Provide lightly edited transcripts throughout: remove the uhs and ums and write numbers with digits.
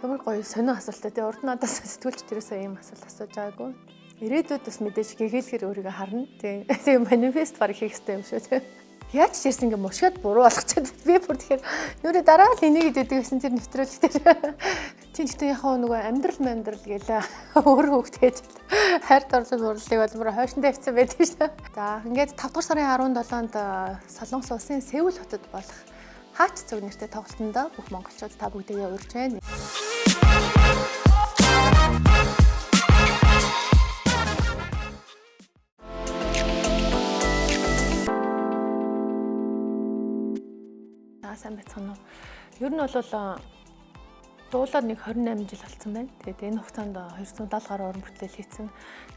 Ямар гоё сонио асуултаа тий урд надаас сэтгүүлч тэрээсээ ийм асуулт асууж байгаагүй. Ирээдүйд бас мэдээж гэгээлгэр өөрийгөө харна тий. Тэгээ манифест баг хийх хэрэгтэй юм шүү тий. Яаж ч ирсэн ингээ мушгаад буруу болгочиход би бүр тэгэхээр нүрэ дараа л энийг идэдэг гэсэн тэр нэвтрүүлэг дээр тийм гэхдээ яхаа нөгөө амьдрал гэлээ өөр хөвгтээж хайр дурлал урлыг бол бүр хойшиндээ авцсан байдаг шүү. За ингээд 5 дугаар сарын 17-нд Солонгос улсын Сеул хотод болох Хаач цог нэртэй тоглолтонд бүх монголчууд та бүгдээ урьж байна. Сайн байцгаана уу. Ер нь бол дуулаад нэг 28 жил болсон байна. Тэгээд энэ хугацаанд 270 гаруй уран бүтээл хийсэн.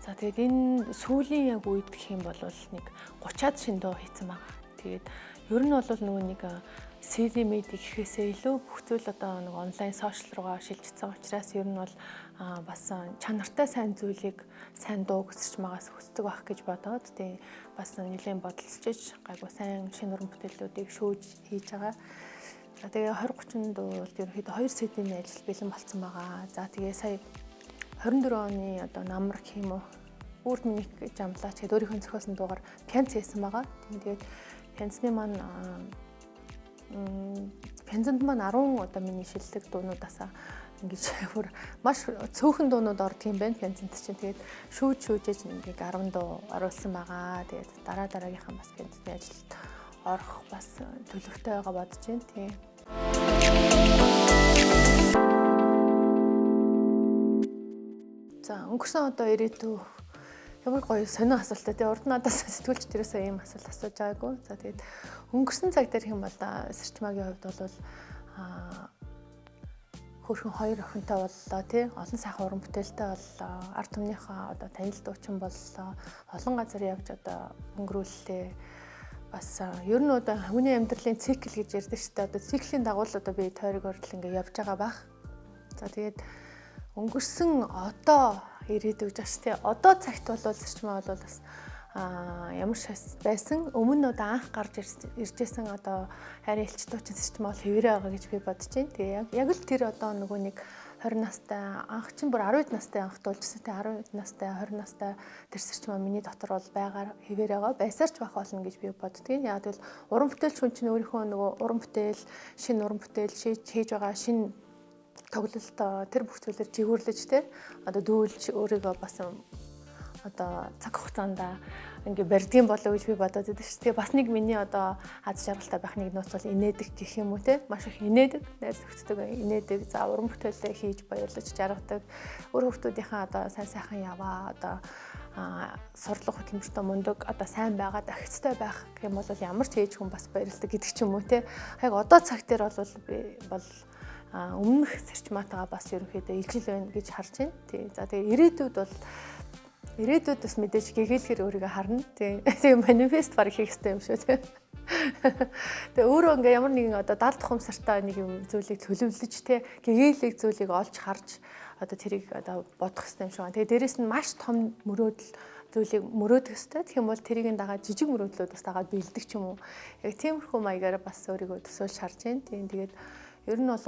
За тэгээд энэ сүүлийн яг үед гэх юм бол нэг 30-аад шинэ дуу хийсэн байгаа. Тэгээд ер нь бол нөгөө нэг CD медиа гэхээсээ илүү бүх зүйл одоо нэг онлайн сошиал руугаа шилжчихсэн учраас ер нь бол бас чанартай сайн зүйлийг сайн дуу өсөрч магаас хүсдэг байх гэж бодоод тийм бас нэлээд бодолцож гайгүй сайн шинэ уран бүтээлүүдийг шүүж хийж байгаа. За тэгээ 2030-нд бол ерөнхийдөө 2 CD-ний ажил бэлэн болсон байгаа. За тэгээ сая 24 оны одоо намар гэх юм уу үрд миник гэж амлаач гэдэг өөрийнхөө зохиосон дуугаар пянц хийсэн байгаа. Тэгээд пянцны маань пянцанд маань 10 одоо миний шилдэг дуунуудаасаа ингэж бүр маш цөөхөн дуунууд ордог юм байна пянцанд чинь. Тэгээд шүүжээж нэг 10 дуу оруулсан байгаа. Тэгээд дараагийнхаа бас пянцны ажилд орох бас төлөвтэй байгаа бодож байна тийм. За өнгөрсөн одоо ирээдүй ямар гоё сонио асуултаа тий урд надаас сэтгүүлч тэрээсээ ийм асуулт асууж байгаагүй. За тэгээд өнгөрсөн цаг дээр хэм бол Сэрчмаагийн хувьд бол хөрхөн 2 охинтой боллоо тий олон сайхан уран бүтээлтэй боллоо. Ард түмнийхээ одоо танил дуучин боллоо. Олон газар явж одоо өнгөрүүллээ. Бас ер нь одоо хүний амьдралын цикл гэж ярьдаг шүү дээ. Одоо циклийн дагуу л одоо би тойрог ордол ингээ явж байгаа байх. За тэгээд өнгөрсөн одоо ирээдүйг жаш тий одоо цагт бол Сэрчмаа бол бас ямар шас байсан өмнө нь одоо анх гарч иржсэн одоо хайрын элч дуучин Сэрчмаа бол хэвээрээ байгаа гэж би бодож байна. Тэгээ яг л тэр одоо нөгөө нэг 20 настай анх чинь бүр 10 настай анх дуулжсэн тий 10 настай 20 настай тэр Сэрчмаа миний дотор бол байгаар хэвээр байгаа байсаарч байх болно гэж би боддгийн. Яг тэгэл уран бүтээлч хүн чинь өөрийнхөө нөгөө уран бүтээл шинэ уран бүтээл хийж байгаа шинэ тоглолт тэр бүх зүйлээр жигүүрлэж те одоо дүүлж өөрийгөө бас одоо цаг хугацаанд ингээ барьдгийн болоо гэж би бодоод байдаг шүү. Тэгээ бас нэг миний одоо аз жаргалтай байх нэг нууц бол инээдэг гэх юм уу те маш их инээдэг найз нөхдөдөө инээдэг за уран бүтээлээ хийж баярлаж жаргадаг өөр хүмүүсийнхээ одоо сайн сайхан яваа одоо сурлага хөтөлмөртөө мундаг одоо сайн байгаа дахицтай байх гэх юм бол ямар ч ээж хүн бас баярлдаг гэдэг ч юм уу те яг одоо цаг дээр бол би бол өмнөх Сэрчмаатайгаа бас ерөнхийдөө ижил байна гэж харж байна. Тий. За тэгээ ирээдүйд бас мэдээж гэгээлгэр өөрийгөө харна. Тий. Тэгээ манифест баг хийх хэрэгтэй юм шүү тий. Тэгээ өөрөө ингээ ямар нэгэн одоо 70 тухамсартай нэг юм зүйлийг төлөвлөж тий гэгээлэг зүйлийг олж харж одоо тэрийг одоо бодох хэрэгтэй юм шиг байна. Тэгээ дээрэс нь маш том мөрөөдөл зүйлийг мөрөөдөх хэрэгтэй. Тэгэх юм бол тэрийг дагаад жижиг мөрөөдлүүд бас дагаад бэлдэх ч юм уу. Яг тиймэрхүү маягаар бас өөрийгөө төсөөлж харж байна. Тийм тэгээд ер нь бол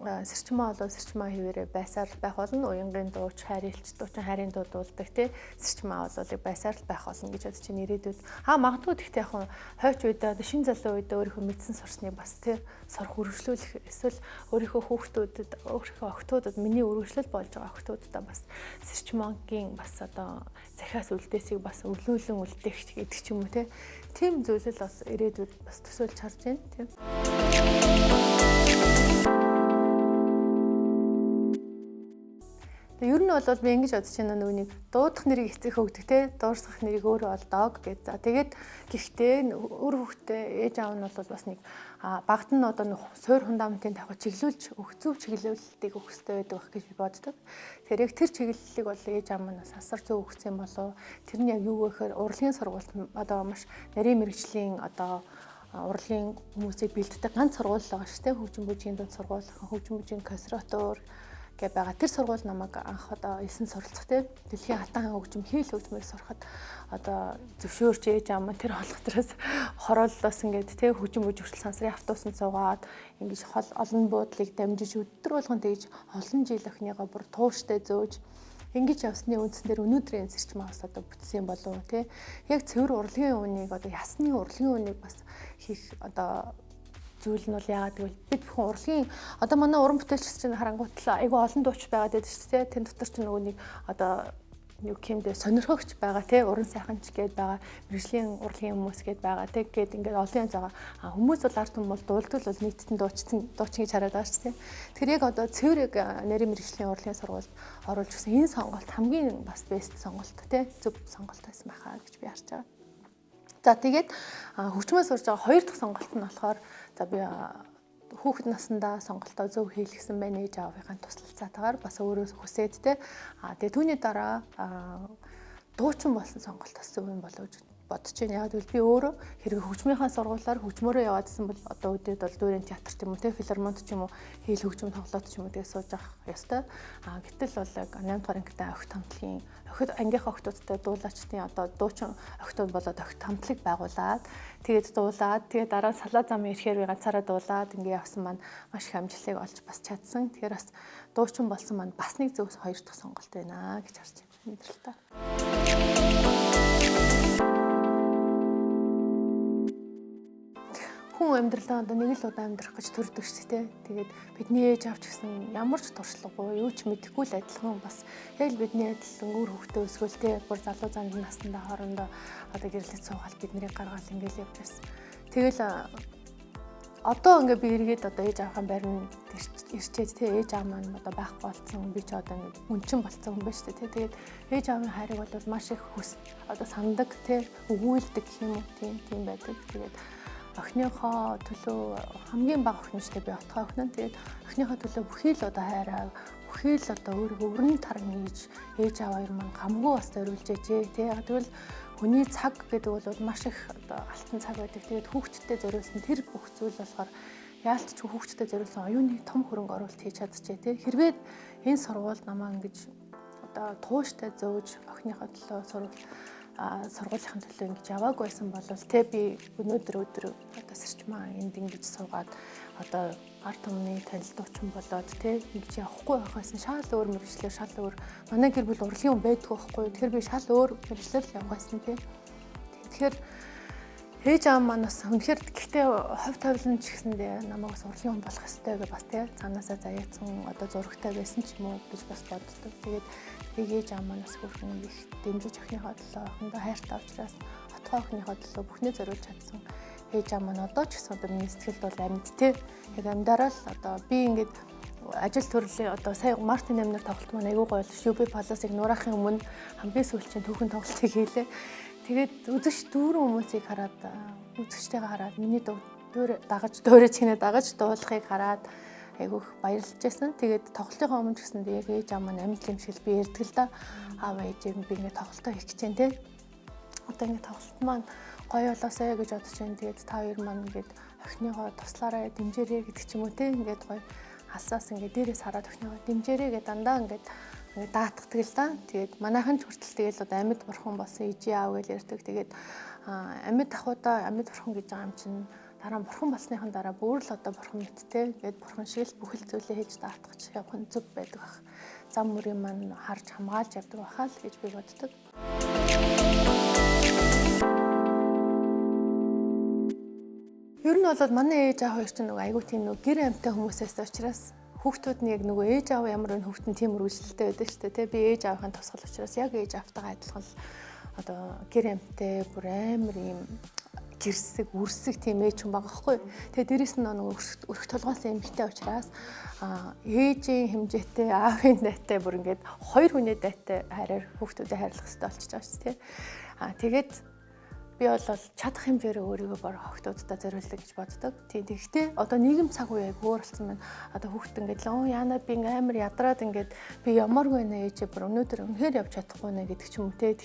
Сэрчмаа хэвээрээ байсаар байх болно. Уянгийн дууч, хайрын элч дуучин хайрын дуу дуулдаг тий. Сэрчмаа бол байсаар л байх болно гэж бодож чинь ирээдүйд. Магадгүй гэхдээ яг хойч үедээ шинэ залуу үедээ өөрийнхөө мэдсэн сурсныг бас тий сурах үргэлжлүүлэх эсвэл өөрийнхөө хүүхдүүдэд өөрийнхөө охтуудад миний үргэлжлэл болж байгаа охтуудаа бас Сэрчмаагийн бас одоо захиас үлдээсийг бас өвлүүлэн үлдээх гэдэг ч юм уу тий. Тийм зүйлэл бас ирээдүйд бас төсөөлж харж байна тий. Ер нь бол би ингэж бодож байна нөгөө нэг дуудах нэрийг эцэг өгдөг те дуурсгах нэрийг өөрөө олдог гэж. За тэгээд гэхдээ өөр хүүхдээ ээж аав нь бол бас нэг багт нь одоо суур фундаментын тавих чиглүүлж зөв чиглүүлэлтийг өгөх хэрэгтэй байдаг гэж би боддог. Тэгэхээр яг тэр чиглэлийг бол ээж аав нь бас асар зөв өгөх юм болов. Тэр нь яг юу гэхээр урлагийн сургуульд одоо маш нарийн мэргэжлийн одоо урлагийн хүмүүсийг бэлддэг ганц сургууль байгаа шүү дээ. Хөгжим бүжгийн дунд сургууль, хөгжим бүжгийн консерватори гэ байгаа. Тэр сургууль намайг анх одоо 9 суралцах те дэлхийн хатан хөгжим хийл хөгжмөр сурахад одоо зөвшөөрч ээж аав маань тэр холготроос хорооллоос ингээд те хөгжим хүртэл сансрын автобусанд суугаад ингэж олон буудлыг дамжиж өдөр болгон тэгж олон жил охиныгоо бүр тууштай зөөж ингэж явсны үндсэн дээр өнөөдрийн сэрчмээ бас одоо бүтсэн болов те яг цэвэр урлагийн үнийг одоо ясны урлагийн үнийг бас хийх одоо зүйл нь бол яагаад гэвэл бид бүхэн урлагийн одоо манай уран бүтээлч чинь харангуйтлаа айгүй олон дууч байгаад байдаг шүү дээ. Тэн дотор ч нөгөө нэг одоо юу гэмдэ сонирхогч байгаа те уран сайханч гээд байгаа мэржлийн урлагийн хүмүүс гээд байгаа те гээд ингээд олон янз байгаа. Хүмүүс бол ард түмэн бол дуулдаг бол нийтдэн дуучин гэж хараад байгаа шүү дээ. Тэгэхээр яг одоо цэврэг нарийн мэржлийн урлагийн сургуульд оруулж өгсөн энэ сонголт хамгийн бас бест сонголт те зөв сонголт байсан байхаа гэж би харж байгаа. За тэгээд хөгжмөө сурж байгаа хоёр дахь сонголт нь болохоор за би хүүхэд наснда сонголтоо зөв хийлгэсэн байна ээж аавынхаа туслалцаатаагаар бас өөрөө хүсээд те тэгээд түүний дараа дуучин болсон сонголт бас зөв юм болов гэж бодож байна. Яг гэвэл би өөрөө хэрэг хөгжмийнхаа сургуулиар хөгжмөрөө яваадсан бол одоо үдээд бол дүүрэн театрт юм уу те филармонд ч юм уу хийл хөгжим тоглоод ч юм уу тэгээд сууж авах ёстой. Гэтэл бол яг 8 дугаар ангитай охид хамтлагийн ангийнхаа охидуудтай дуулаачдын одоо дуучин охидууд болоод охид хамтлаг байгуулад тэгээд дуулаад тэгээд дараа салаа зам ирэхээр би ганцаараа дуулаад ингээ явсан маань маш их амжилтыг олж бас чадсан. Тэгэхээр бас дуучин болсон маань бас нэг зөв хоёр дахь сонголт байна гэж харж байна. Өндөрлөлтөө. Хүн амьдралаа одоо нэг л удаа амьдрах гэж төрдөг шүү дээ. Тэгээд бидний ээж авч гэсэн ямар ч туршлагагүй юу ч мэдэхгүй л адилхан бас яг л бидний адилхан өөр хөвгтөө өсгөл те бүр залуу занд наснда хоорондоо одоо гэрлэж суугаад бидний гаргаал ингээл явж байсан. Тэгэл одоо ингээ би эргээд одоо ээж аавын байранд ирчээд те ээж аав маань одоо байхгүй болсон би ч одоо ингээ үнчин болсон хүн байна шүү дээ. Тэгээд ээж аавын хайрыг бол маш их одоо сандаг те өгүүлдэг гэх юм уу тийм байдаг. Тэгээд охиныхоо төлөө хамгийн бага охин шүү дээ би отгоо охин нь тэгээд охиныхоо төлөө бүхий л одоо хайраа бүхий л одоо өөрийгөө өрн таран хийж ээж аав хоёр маань гамгүй бас зориулж ээжээ тий тэгвэл хүний цаг гэдэг бол маш их одоо алтан цаг байдаг тэгээд хүүхдтэй зориулсан тэр бүх зүйл болохоор яалтч хүүхдтэй зориулсан оюуны том хөрөнгө оруулалт хийж чадчихжээ тий хэрвээ энэ сургууль намаа ингэж одоо тууштай зөөж охиныхоо төлөө сургуулийнхын төлөө ингэж яваагүй байсан бол те би өнөөдөр одоо сэрчмаа энд ингэж суугаад одоо ард түмний танил дуучин болоод те ингэж явахгүй байх байсан шал өөр мэргэжлэр шал өөр манай гэр бүл урлагийн хүн байдгүй байхгүй тэгэхээр би шал өөр мэргэжлэр л явах байсан те тэгэхээр ээж аав маань бас үнэхээр гэхдээ хувь тавилан ч гэсэндээ намайг бас урлагийн хүн болох ёстой гэж бас те цаанаасаа заяатсан одоо зурагтай байсан ч юм уу гэж бас боддог. Тэгээд ээж аав маань бас хөрхөн их дэмжиж охиныхоо төлөө охиндоо хайртай учраас отгоо охиныхоо төлөө бүхнээ зориулж чадсан. Ээж аав маань одоо ч гэсэн одоо миний сэтгэлд бол амьд те. Яг амьдараа л одоо би ингээд ажил төрлийн одоо сая Мартин амнаар тоглолт маань айгүй гоё шүү. UB Palace-ыг нураахын өмнө хамгийн сүүлчийн түүхэн тоглолтыг хийлээ. Тэгээд үзэгч дүүрэн хүмүүсийг хараад үзэгчтэйгээ хараад миний дуурайч хинэ дагаж дуулахыг хараад айгүйх баярлж байсан. Тэгээд тоглолтынхаа өмнө гэсэн яг ээж аав маань амьд юм шиг би ярьдаг л да. Аав ээж би ингээд тоглолтоо хийх гэж байна те. Одоо ингээд тоглолт маань гоё болоосаа гэж бодож байна. Тэгээд та хоёр маань ингээд охиныгоо туслаарай дэмжээрэй гэдэг ч юм уу те. Ингээд гоё алсаас ингээд дээрээс хараад охиныгоо дэмжээрэй гэдэг дандаа ингээд даатгадаг л да. Тэгээд манайхан ч хүртэл тэгэл одоо амьд бурхан болсон ижи аав гэж ярьдаг. Тэгээд амьд ахуудаа амьд бурхан гэж байгаа юм чинь дараа бурхан болсныхан дараа бүр л одоо бурхан мэдтэй. Тэгээд бурхан шиг л бүхэл зүйлээ хийж даатгах явах нь зөв байдаг бах. Зам мөрийн маань харж хамгаалж явдаг бахаа л гэж би боддог. Ер нь бол манай ээж аав хоёр ч нэг айгуу тийм нэг гэр амьтаа хүмүүсээс учраас хүүхдүүд нэг нөгөө ээж аав ямар нэг хүүхдэн тийм үргэлжлэлтэй байдаг шүү дээ тий би ээж аавын тусгал учраас яг ээж аавтайгаа адилхан одоо гэр амьтаа бүр амар юм гэрсэг үрсэг тийм ээж хүн байгаа хгүй. Тэгээ дээрэс нь нөгөө өрх толгойлсон эмэгтэй учраас ээжийн хэмжээтэй аавын дайтай бүр ингээд хоёр хүний дайтай хараар хүүхдүүдэд хайрлах хэрэгтэй болчихж байгаа шүү дээ. Тэгээд би бол чадах хэмжээрээ өөрийгөө бор хогтуудаа зориулдаг гэж боддог. Тийм. Тэгэхдээ одоо нийгэм цаг үе яг өөр болсон байна. Одоо хүүхэд ингээд л яана би амар ядраад ингээд би ямааргүй нэ ээжээ бүр өнөөдөр үнэхээр явж чадахгүй нэ гэдэг ч юм уу те.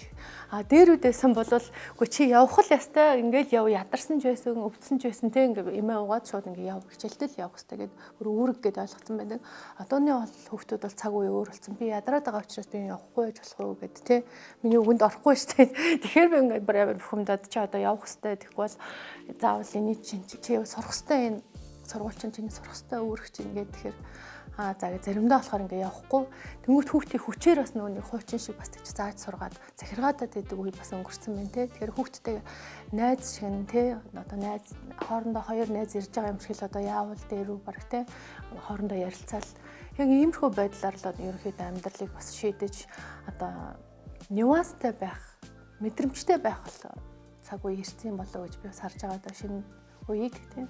Дээрүүдээсэн болвол үгүй чи явах л ястай ингээд ядарсан ч байсан, өвдсөн ч байсан те ингээд эмээ угаад шууд ингээд хичээлдэл явах хэрэгтэй гэд бүр үүрэг гэд ойлгосон байдаг. Одооны хүүхдүүд бол цаг үе өөр болсон. Би ядраад байгаа учраас би явахгүй байж болох уу гэд те. Миний үгэнд орохгүй штэ. Тэгэхээр би ингээд бүр амар бухимдаад чи одоо явах хэрэгтэй тэгэхгүй бол заавал эний чинь чи сурах хэрэгтэй энэ сургууль чинь сурах хэрэгтэй өөрөх чинь ингээд тэгэхээр за заримдаа болохоор ингээд явахгүй тэнгуут хүүхдийн хүчээр бас нөгөө хуучин шиг бас тийч зааж сургаад захиргаадаад байдаг үе бас өнгөрсөн байна те тэгэхээр хүүхдтэй найз шиг нь те одоо найз хоорондоо хоёр найз ирж байгаа юм шиг л одоо яавал дээрүү баг те хоорондоо ярилцаал яг иймэрхүү байдлаар л ерөнхийдөө амьдралыг бас шийдэж одоо нюанстай байх мэдрэмжтэй байх бол цаг үе ирсэн болоо гэж би бас харж байгаа даа шинэ үеийг тийм.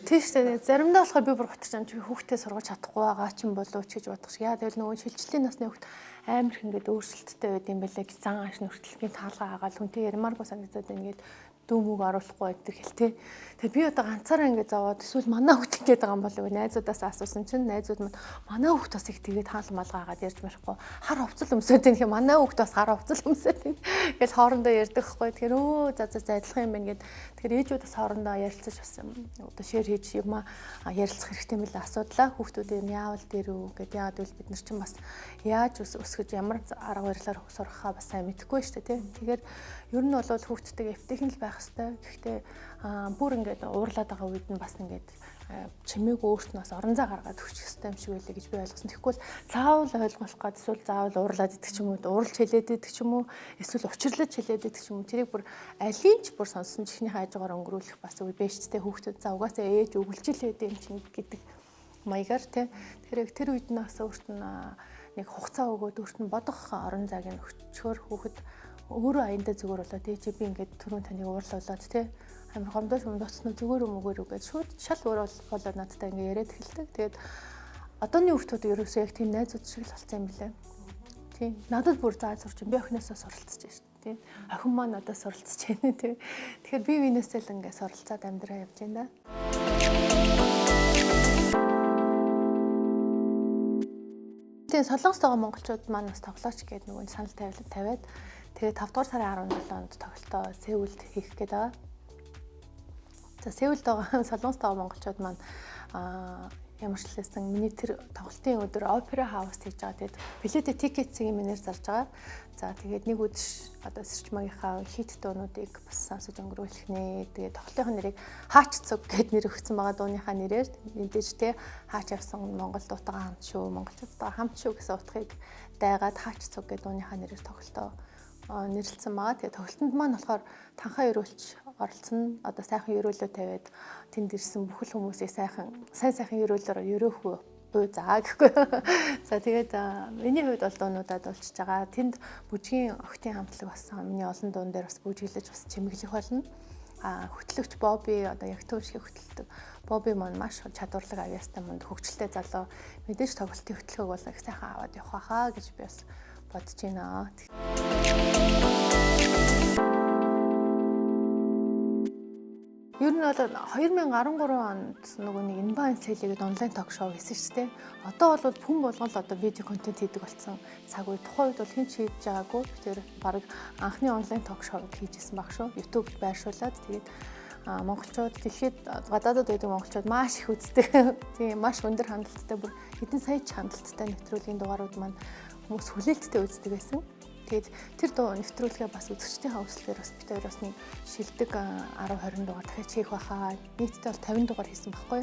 Тийш заримдаа болохоор би бүр готч юм чи хүүхдээ сургаж чадахгүй байгаа ч юм болоо ч гэж бодох шиг. Яа тэгэл нөгөө шилжилтийн насны хүүхд амар их ингээд өөрсөлттэй байд юм байлаа гэж зан ааш нүртэлгийн таалгаа агаал хүнтэй ярмааргүй санагдаад ингээд дүүмөг оруулахгүй байдаг хэл тээ. Тэгээ би одоо ганцаараа ингээд зовоод эсвэл манай хүүхд ингэж байгаа юм болов уу? Найзуудаас асуусан чинь найзууд мань манай хүүхд бас их тэгээд хаал малгаагаад ярьж барахгүй. Хар хувцал өмсөд юм хэ манай хүүхд бас хар хувцал өмсөд юм. Гэж хоорондоо ярьдаг хгүй. Тэгэхээр за адилхан юм байна гэд. Тэгэхээр ээжүүд бас хоорондоо ярилцаж бас одоо шеэр хийж юм ярилцах хэрэгтэй мэлээ асуудлаа. Хүүхдүүд юм яавал дээр үү гэд яагаад гэвэл бид нар чинь бас яаж өсгөж ямар арга барилаар сурахаа бас сайн мэдэхгүй шүү дээ тий. Тэгэхээр ер нь бол хүүхдтэйгээ эвтэйхэн л байх хэрэгтэй. Гэхдээ бүр ингээд уурлаад байгаа үед нь бас ингээд чимээг өөрт нь бас орон зай гаргаад өгчих хэрэгтэй юм шиг байлаа гэж би ойлгосон. Тэгэхгүй бол заавал ойлгох гад эсвэл заавал уурлаад идэх ч юм уу, уурлж хэлээд идэх ч юм уу, эсвэл учирлаж хэлээд идэх ч юм уу. Тэрийг бүр алийг ч бүр сонссон чихний хажуугаар өнгөрүүлэх бас үе байж тээ хүүхдэд за угаасаа ээж өгүүлжлээд юм чинь гэдэг маягаар тий. Тэгэхээр тэр үед нь бас өөрт нь нэг хугацаа өгөөд өөрт нь бодох орон зайг нь өчгөр хүүхэд өөрөө аяндаа зүгээр болоо тий чи би ингээд түрүүн таныг уурлуулад тий амар гомдоош өмдоцсноо зүгээр өмгөөр үгээд шууд шал өөр болоод надтай ингээд яриад эхэлдэг. Тэгээд одооны хүүхдүүд ерөөсөө яг тийм найзууд шиг л болсон юм билээ. Тий надад бүр зааж сурч би охиноосоо суралцж байна шүү тий. Охин маань надад суралцж байна тий. Тэгэхээр би винээсээ л ингээд суралцаад амьдраа явж байна да. Тэгээ Солонгост байгаа монголчууд маань бас тоглооч гэдэг нөгөө санал тавиад тэгээ 5 дугаар сарын 17-нд тоглолтоо Сеулд хийх гээд байгаа. За Сеулд байгаа Солонгост байгаа монголчууд маань ямар ч хэлсэн миний тэр тоглолтын өдөр опера хаус хийж байгаа. Тэгээд билетийн тикетсийг минээр зарж байгаа. За тэгээд нэг өдөр одоо сэрчмагийнхаа хит дуунуудыг бас сонсож өнгөрүүлэх нэ. Тэгээд тоглолтын нэрийг Хаач цуг гэд нэр өгсөн байгаа дууныхаа нэрээр мэдээж те хаач явсан монгол дуутайгаа хамт шүү, монголчуудтайгаа хамт шүү гэсэн утгыг дайгаад Хаач цуг гэд дууныхаа нэрээр тоглолтоо нэрлэлсэн байгаа. Тэгээд тоглолтод маань болохоор танхаа өрөөлч оролцсон. Одоо сайхан өрөөлөө тавиад тэнд ирсэн бүхэл хүмүүсийг сайхан өрөөлөөр өрөөхөө заа гэхгүй. За тэгээд миний хувьд бол дуунуудад болчихж байгаа. Тэнд бүжгийн охтын хамтлаг болсон. Миний олон дуун дээр бас бүжиглэж бас чимэглэх болно. Хөтлөгч Боби одоо яг төв шиг хөтэлдэг. Боби маань маш чадварлаг авьяастай манд хөгжилтэй залуу. Мэдээж тоглолтын хөтлөхөг бол их сайхан аваад явах хаа гэж би бас бодож байна. Ер нь бол 2013 онд нөгөө нэг Inbound Sale-ийг онлайн ток шоу хийсэн шүү дээ. Одоо бол хүн болгол одоо видео контент хийдэг болсон. Цаг үе тухайн үед бол хэн ч хийж байгаагүй. Тэгэхээр баг анхны онлайн ток шоуг хийжсэн баг шүү. YouTube байршуулад тэгээд монголчууд дэлхийд гадаадд байдаг монголчууд маш их үздэг. Тийм маш өндөр хандлттай бүр хэдэн сая ч хандлттай нэвтрүүлгийн дугаарууд маань хүмүүс хүлээлттэй үздэг байсан. Тэгээд тэр дуу нэвтрүүлгээ бас үзэгчдийн хавслаар бас бид хоёр бас нэг шилдэг 10-20 дугаар дахиад хийх байхаа. Нийтдээ бол 50 дугаар хийсэн байхгүй.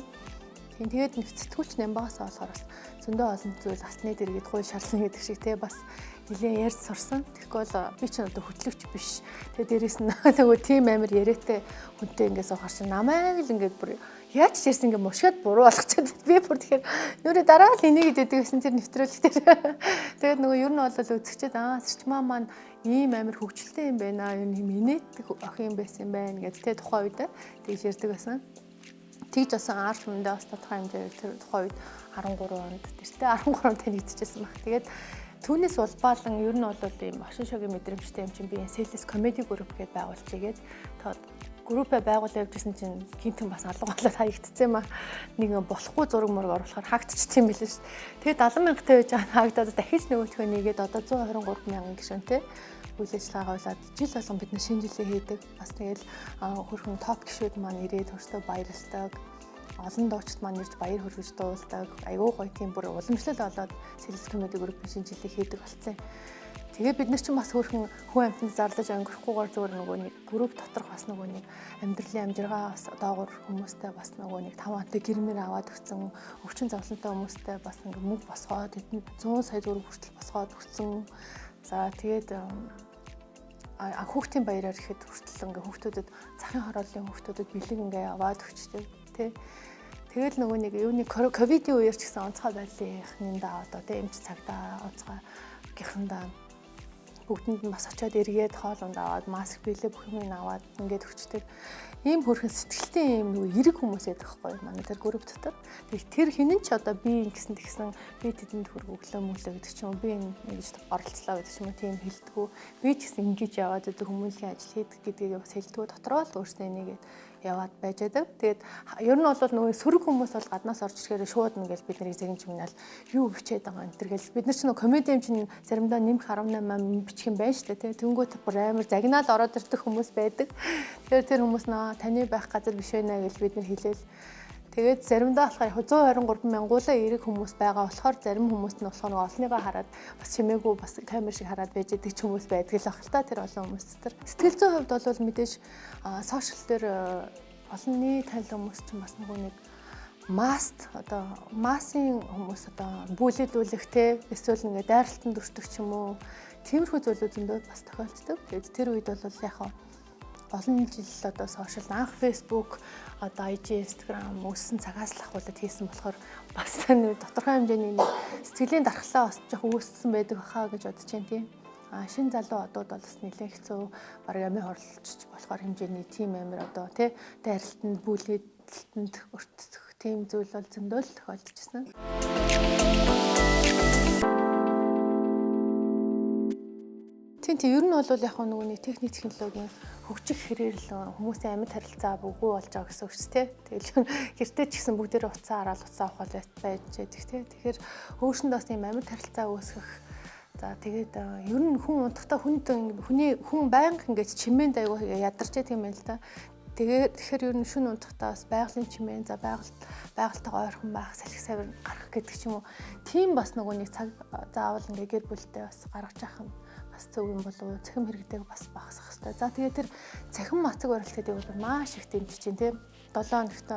Тэгээд нэг сэтгүүлч Нямбагасаа болохоор бас зөндөө олон зүйл алтны дэргэд гуй шарлна гэдэг шиг те бас нэлээд ярьж сурсан. Тэгэхгүй бол би ч одоо хөтлөгч биш. Тэгээд дээрэс нь нөгөө тим амир яриатай хүнтэй ингээд суухаар чи намайг л ингээд бүр яаж ч ярьсан ингээд мушгаад буруу болгочод би бүр тэгэхээр нүрэ дараа л энийг идэдэг гэсэн тэр нэвтрүүлэг дээр. Тэгээд нөгөө ер нь бол үзэгчэд сэрчмаа маань ийм амир хөвгчлээ юм байна. Юм инээдэг охин юм байсан юм байна гэдэг те тухайн үед тэгж ярьдаг байсан. Тэгж басан арт хүндээ бас тодорхой хэмжээгээр тэр тухайн үед 13 онд тэртээ 13 онд танигдчихсэн баг. Тэгээд Түүнээс улбаалan ер нь бол ийм ошин шогийн мэдрэмжтэй юм чинь би Sales Comedy Group гэдээ байгуулж игээд группээ байгуулж явжсэн чинь гинтэн бас алга болоод хаягдцсан маа. Нэг болохгүй зураг мураг оруулахаар хаагдчихсан юм билээ ш. Тэгээд 70,000 тавьж байгаа хаагдаад дахиж нөгөөтгөө нэгээд одоо 123,000 гишүүнтэй үйл ажиллагаа явуулаад жил болгон бид шинэ жилээ хийдэг. Бас тэгээд хөрхөн топ гишүүд маань ирээд өөртөө баярлдаг. Олон дуучид маань ирж баяр хүргэж дуулдаг. Айгуу гоё тийм бүр уламжлал болоод Sales Comedy Group-ийн шинэ жилийг хийдэг болсон. Тэгээ бид нар ч бас хөрхөн хүн амьтанд зарлаж өнгөрөхгүйгээр зүгээр нөгөө нэг групп доторх бас нөгөө нэг амьдралын амжиргаа бас доогуур хүмүүстэй бас нөгөө нэг 5 онтой гэрмээр аваад өгсөн, өвчин зовлонтой хүмүүстэй бас ингээ мөнгө босгоод эдэнд 100 сая төгрөг хүртэл босгоод өгсөн. За тэгээд хүүхдийн баяраар ихэд хүртэл ингээ хүүхдүүдэд захын хорооллын хүүхдүүдэд бэлэг ингээ аваад өгчтэй тий. Тэгэл нөгөө нэг юуны ковидын үеэр ч гэсэн онцгой байдлынхнында одоо тий эмч цагдаа онцгой гихандаа бүгдэнд нь бас очиод эргээд хоолунд аваад маск билээ бүх юмыг аваад ингээд өгчдөг. Ийм хөрхэн сэтгэлтэй юм нөгөө эрэг хүмүүс байдаг хгүй манай тэр групп дотор. Тэг тэр хинэн ч одоо би ингэсэн тэгсэн би тэдэнд хөрг өглөө мөлөө гэдэг ч юм уу би ингэж оролцлоо гэдэг ч юм уу тийм хэлдэггүй. Би ч гэсэн ингэж яваад өдөө хүмүүнлэгийн ажил хийдэг гэдгийг бас хэлдэггүй дотроо л өөрсдөө нэгээд яваад байж байгаа. Тэгээд ер нь бол нөгөө сөрөг хүмүүс бол гаднаас орж ирэхээр шууд ингээл бид нарыг зэгэн чимнэл юу бичээд байгаа энэ төр гэл бид нар ч нөгөө комедиан чинь заримдаа нэмэх 18 бичих юм байна шүү дээ. Тэнгүүт бүр амар загнаал ороод ирдэг хүмүүс байдаг. Тэгэхээр тэр хүмүүс нөө таны байх газар биш байна гэж бид нар хэлээл. Тэгээд заримдаа болохоор 123 мянгуулаа эрэг хүмүүс байгаа болохоор зарим хүмүүс нь болохоор олныгоо хараад бас чимээгүй бас камер шиг хараад байж идэг ч хүмүүс байдаг л ах л та тэр олон хүмүүс тэр. Сэтгэл зүйн хувьд бол мэдээж сошиал дээр олон нийт танил хүмүүс ч бас нөгөө нэг массын хүмүүс одоо бүлэдүүлэх те эсвэл ингээ дайралтанд өртөх ч юм уу тиймэрхүү зүйлүүд зөндөө бас тохиолддог. Тэгээд тэр үед бол яг олон жил одоо сошиал анх Facebook одоо IG Instagram өссөн цагаас л ахуулаад хийсэн болохоор бас нэг тодорхой хэмжээний сэтгэлийн дархлаа бас жоох үүссэн байдаг хаа гэж бодож байна тийм. Шинэ залуу одууд бол бас нэлээд хэцүү баг амийн хорлолцож болохоор хэмжээний тийм амир одоо тий дайралтанд бүлгэлтэнд өртөх тийм зүйл бол зөндөө л тохиолдож байна. Тийм ер нь бол яг нөгөө нэг техник технологийн хөгжих хэрээр л хүмүүсийн амьд харилцаа үгүй болж байгаа гэсэн үг ч тий. Тэгэл гэртээ ч гэсэн бүгдээрээ уцаа хараад уцаа авах байж байдаг тий. Тэгэхээр өөрсөндөө бас тийм амьд харилцаа үүсгэх. За тэгээд ер нь хүн унтахтаа хүн байнга ингэж чимээнд аягүй ядарч байдаг юм байна л да. Тэгэхээр ер нь шүн унтахтаа бас байгалийн чимээ за байгальтайгаа ойрхон байх, салхи савир гарах гэдэг ч юм уу. Тийм бас нөгөө нэг цаг заавал ингээ гэр бүлтэй бас гаргаж авах юм бас зөв юм болов уу? Цахим хэрэгтэйг бас багасгах хэрэгтэй. За тэгээд тэр цахим мацаг барилтуудыг бол маш их дэмжиж чинь тийм 7 хоногт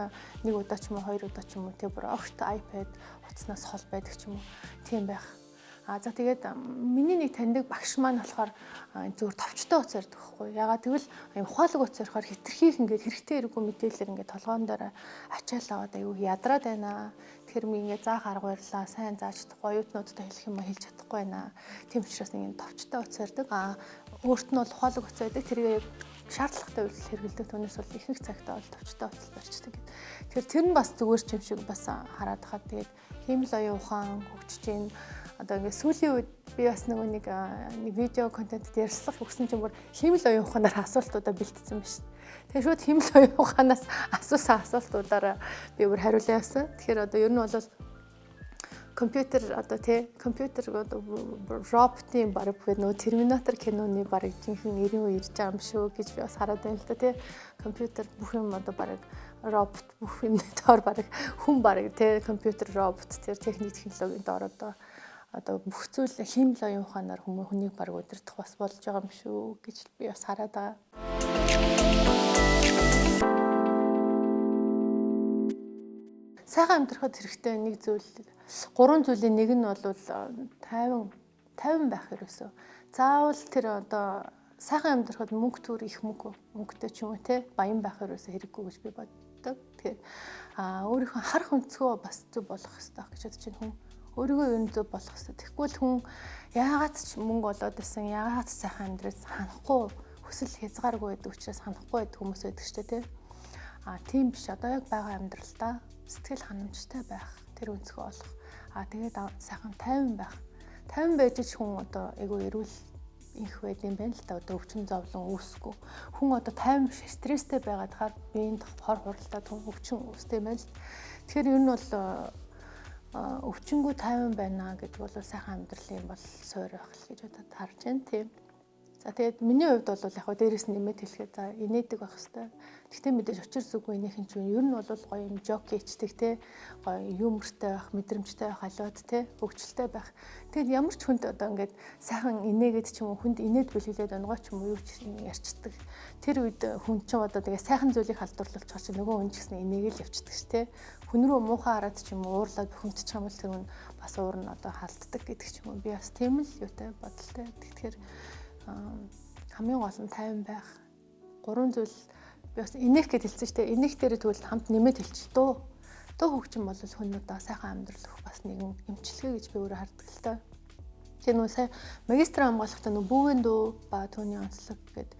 нэг удаа ч юм уу 2 удаа ч юм уу тийм бүр огт iPad утаснаас хол байдаг ч юм уу тийм байх. За тэгээд миний нэг таньдаг багш маань болохоор зөвхөн товчтой уц ярьдаг байхгүй. Ягаад гэвэл ухаалаг уц ярихаар хитрхийх ингээд хэрэгтэй хэрэггүй мэдээлэлээр ингээд толгоон дээр ачаал аваад аюу ядраад байна. Тэгэхээр би ингээд заах арга барилаа сайн зааж чадахгүй, оюутнуудтай хэлэх юм хэлж чадахгүй байна. Тийм учраас ингээд товчтой уц ярьдаг. Өөрт нь бол ухаалаг уц байдаг. Тэрийг шаардлагатай үйлдэл хэрэгэлдэг. Түүнээс бол ихэнх цагтаа бол товчтой уц барьцдаг гэдэг. Тэгэхээр тэр нь бас зүгээр ч юм шиг бас хараад хаад тэгээд хиймэл оюун ухаан хөгжиж гин одоо ингээд сүүлийн үед би бас нэг видео контент ярьслах өгсөн чинь бүр хиймэл оюун ухаанаар асуултуудаа бэлтцсэн байна шүү. Тэгээ шууд хиймэл оюун ухаанаас асуусан асуултуудаараа би бүр хариулаа явсан. Тэгэхээр одоо ер нь бол компьютер одоо компьютер роботын баг нөгөө Терминатор киноны баг жинхэнэ 90 ирж байгаа юм шүү гэж би бас хараад байна л да компьютер бүх юм одоо баг робот бүх юм доор баг хүн баг компьютер робот техник технологийн доор одоо бүх зүйл хиймэл оюун ухаанаар хүнийг баг удирдах бас болж байгаа юм шүү гэж би бас хараад байгаа. Сайхан амьдрахад хэрэгтэй нэг зүйл 3 зүйлийн нэг нь бол 50 байх ерөөсөө. Заавал тэр одоо сайхан амьдрахад мөнгө төр их мөнгөтэй ч юм уу те баян байх ерөөсөө хэрэггүй гэж би боддог. Тэгэхээр өөрийнхөө харах өнцгөө бас зөв болгох хэрэгтэй гэж бодож байна хүн. Өөрийгөө юу зөв болгох хэрэгтэй. Тэгэхгүй л хүн яагаад ч мөнгө болоод исэн, яагаад ч сайхан амьдрал ханахгүй хүсэл хязгааргүй байдаг учраас ханахгүй байдаг хүмүүс байдаг ч тийм. Тийм биш. Одоо яг байгаа амьдралдаа сэтгэл ханамжтай байх, тэр өнцгөө олох. Тэгээд сайхан тайван байх. тайван байж ч хүн одоо айгүй эрүүл их байд юм байна л та одоо өвчин зовлон үүсэхгүй. Хүн одоо тайван стресстэй байгаад хаад биеинд хор хуралдаад өвчин үүсдэг юм байна л. Тэгэхээр ер нь бол өвчнгөө тайван байна гэдэг бол сайхан амьдралын бол суурь байх л гэж бодоод харж байна тийм. За тэгээд миний хувьд бол яг дээрээс нэмээд хэлэхэд за инээдэг байх хэвээр. Гэхдээ мэдээж учир зүггүй инээхэн чинь ер нь бол гоё юм жокичдэг те гоё юмртай байх, мэдрэмжтэй байх, халиуд те хөвгчлөлтэй байх. Тэгээд ямар ч хүнд одоо ингээд сайхан инээгээд ч юм уу хүнд инээд бэлгэлээд онгой ч юм уу юу ч ярьцдаг. Тэр үед хүн чинь одоо тэгээ сайхан зүйлийг халдварлуулж байгаа чинь нөгөө хүн ч гэсэн инээгээл явцдаг ш те. Хүн рүү муухай хараад ч юм уу уурлаад бухимдчих юм бол тэр хүн бас уур нь одоо халддаг гэдэг ч юм уу. Би бас тийм л юутай бодолтой. Тэгэхээр хамгийн гол нь тайван байх. 3 зүйл би бас инех гэж хэлсэн шүү дээ. Инех дээр тэгвэл хамт нэмээд хэлчих дөө. Дөө хөгжим бол хүн удаа сайхан амьдрал өгөх бас нэгэн эмчилгээ гэж би өөрөө хардаг л та. Тэр нөө сая магистр хамгаалахдаа нөө бүүвэн дөө ба түүний онцлог гэдэг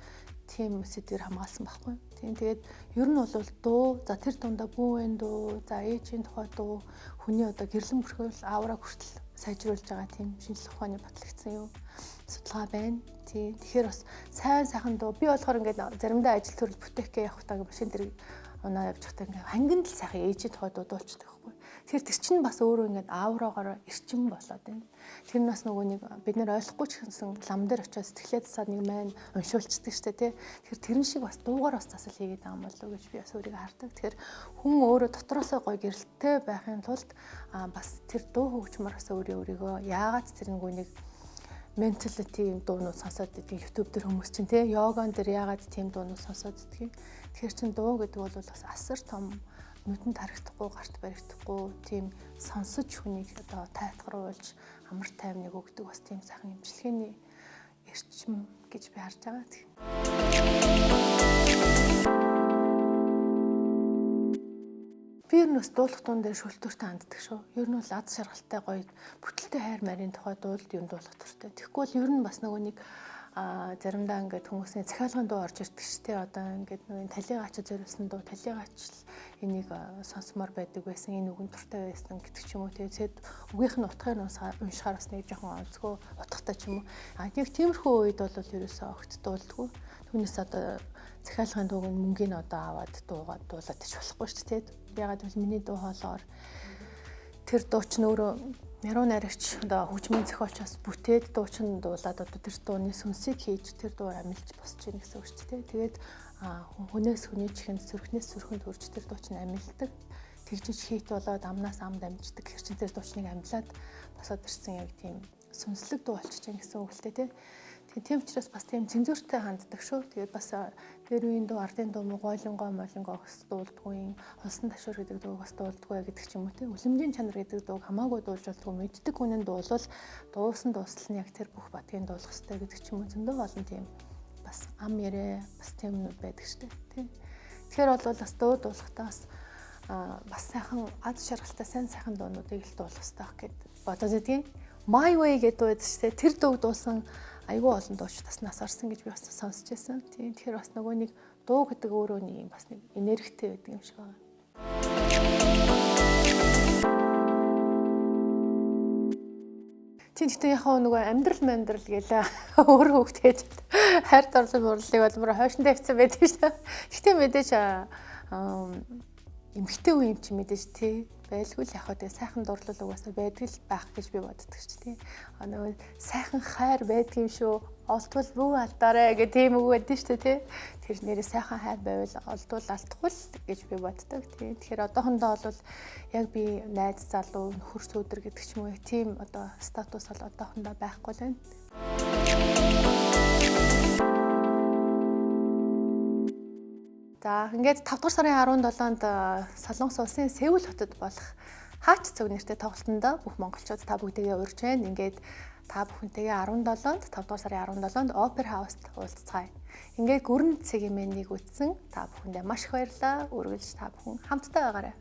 тийм сэдвээр хамгаалсан байхгүй. Тийм тэгээд ер нь бол дөө за тэр дундаа бүүвэн дөө за ээжийн тухай дөө хүний одоо гэрлэн бүрхүүл аавраа хүртэл сайжруулж байгаа тийм шинжлэх ухааны батлагдсан юм судалгаа байна. Тийм. Тэгэхээр бас сайхан дөө би болохоор ингээд заримдаа ажил төрөл бүтэхгээ явах таг машин дээр унаа явж байхдаа ингээд хангин л сайхан ээжийн тухай дуудуулчихдаг байхгүй. Тэгэхээр тэр чинь бас өөрөө ингээд аавраагаараа эрчим болоод байна. Тэр нас нөгөө нэг бид нэр ойлгохгүй ч гэсэн лам дээр очиод сэтгэлээ засаад нэг маань уншуулцдаг штэ тий. Тэгэхээр тэрэн шиг бас дуугаар бас засал хийгээд байгаа юм болов уу гэж би бас өөрийгөө хардаг. Тэгэхээр хүн өөрөө дотроосоо гоё гэрэлтэй байхын тулд бас тэр дуу хөгжмөр бас өөрийгөө яагаад тэр нэг mentality дуунууд сонсоод идэх YouTube дээр хүмүүс чинь тий йоган дээр яагаад тийм дуунууд сонсоод идэх. Тэгэхээр чин дуу гэдэг бол бас асар том нүдэнд харагдахгүй, гарт баригдахгүй тийм сонсож хүнийг одоо тайтгаруулж амар тайвныг өгдөг бас тийм сайхан эмчилгээний эрчим гэж би харж байгаа. Би ер нь бас дуулах дуун дээр шүлтүүртэй ханддаг шүү. Ер нь бол аз шаргалтай гоё бүтэлтэй хайр марийн тухай дуулд юм дуулах туфтаа. Тэгэхгүй бол ер нь бас нөгөө нэг заримдаа ингээд хүмүүсийн захиалгын дуу орж ирдэг шүү дээ. Одоо ингээд нөгөө талигаач зориулсан дуу, талигаач энийг сонсомоор байдаг байсан, энэ үгэн дуртай байсан гэдэг ч юм уу. Тэгээд үгийнх нь утгыг уншихаар бас нэг жоохон онцгой утгатай ч юм уу. Яг тиймэрхүү үед бол ерөөсөө огт дуулдаггүй. Түүнээс одоо захиалгын дууг мөнгөний одоо аваад дуулаад ч болохгүй шүү дээ. Ягаад гэвэл миний дуу хоолоор тэр дууч нөөрөө яруу найрагч одоо хөгжмийн зохиолчоос бүтээд дуучин дуулаад одоо тэр дууны сүнсийг хийж тэр дуу амилж босч ийн гэсэн үг шүү дээ. Тэгээд хүнээс хүний чихэнд сөрхнээс сөрхөнд хүрч тэр дуучин амилдаг. Тэгжиж хийт болоод амнаас амд амждаг. Тэр чин тэр дуучныг амилаад босоод ирсэн яг тийм сүнслэг дуу болчих чинь гэсэн үг л дээ. Тийм учраас бас тийм цензуртай ханддаг шүү. Тэгээд бас тэр үеийн дуу, ардын дуу, гойлонгоо, молонгоо бас дуулдаггүй, хонсон ташуур гэдэг дуу бас дуулдаггүй гэдэг ч юм уу тийм. Үлэмжийн чанар гэдэг дууг хамаагүй дуулж болдгоо мэддэг хүнэн дуулвал дуусан дуустал нь яг тэр бүх бадгийн дуулах хэрэгтэй гэдэг ч юм уу зөндөө олон тийм бас ам ярэ бас тиймнүүд байдаг шүү дээ тийм. Тэгэхээр бол бас дуу дуулахдаа бас сайхан аз шаргалтай сайхан дуунуудыг л дуулах хэрэгтэй гэд бодоод байдгийн. My Way гэдэг дуу шүү дээ. Тэр дууг дуусан айгүй олон дууч таснаас орсон гэж би бас сонсч байсан. Тийм тэгэхээр бас нөгөө нэг дуу гэдэг өөрөө нэг бас нэг энергитэй байдаг юм шиг байна. Тийм гэхдээ яг нөгөө амьдрал гэлээ өөр хөвгтээж хайр дурлал муурлыг болмоор хойшин тавьсан байдаг шүү дээ. Гэхдээ мэдээж эмхтэй үе юм чи мэдээж тий байлгүй л яг тэгээ сайхан дурлал угаасаа байдаг л байх гэж би боддог шүү дээ. Нөгөө сайхан хайр байдаг юм шүү. Олдвол бүү алдаарэ гэх тийм үг байдаг шүү дээ тий. Тэр нэрээ сайхан хайр байвал олдвол алдахгүй л гэж би боддог. Тий. Тэгэхээр одоохондоо бол яг би найз залуу нөхөр сүүдэр гэдэг ч юм уу тийм одоо статус бол одоохондоо байхгүй л байна. За ингээд 5 дугаар сарын 17-нд Солонгос улсын Сеул хотод болох Хаач цог нэртэй тоглолтонд бүх монголчууд та бүгдээ урьж байна. Ингээд та бүхэнтэйгээ 17-нд 5 дугаар сарын 17-нд Опера Хауст уулзцгаая. Ингээд гүрэн цэгийн мэнийг үтсэн та бүхэндээ маш их баярлалаа. Үргэлж та бүхэн хамтдаа байгаарай.